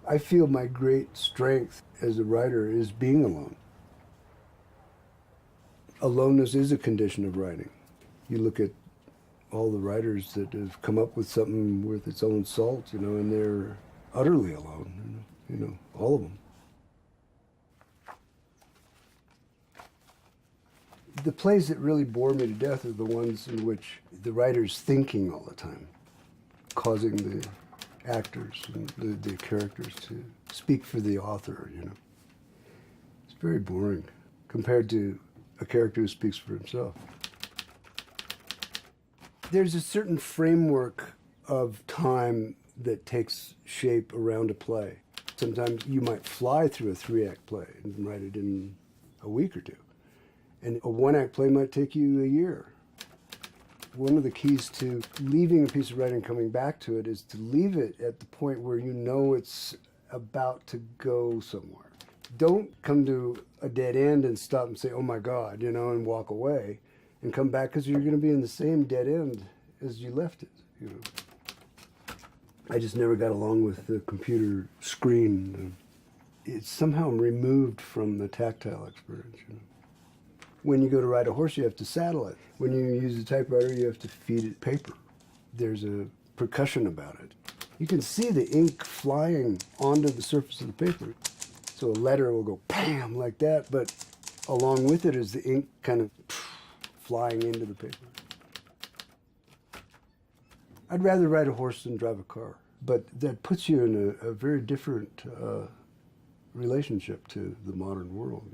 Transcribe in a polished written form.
I feel my great strength as a writer is being alone. Aloneness is a condition of writing. You look at all the writers that have come up with something with its own salt, and they're utterly alone, all of them. The plays that really bore me to death are the ones in which the writer's thinking all the time, causing the actors and the characters to speak for the author, It's very boring compared to a character who speaks for himself. There's a certain framework of time that takes shape around a play. Sometimes you might fly through a 3-act play and write it in a week or two. And a 1-act play might take you a year. One of the keys to leaving a piece of writing and coming back to it is to leave it at the point where you know it's about to go somewhere. Don't come to a dead end and stop and say, oh my God, and walk away and come back, because you're going to be in the same dead end as you left it, I just never got along with the computer screen. It's somehow removed from the tactile experience, When you go to ride a horse, you have to saddle it. When you use a typewriter, you have to feed it paper. There's a percussion about it. You can see the ink flying onto the surface of the paper. So a letter will go bam like that, but along with it is the ink kind of flying into the paper. I'd rather ride a horse than drive a car, but that puts you in a very different relationship to the modern world.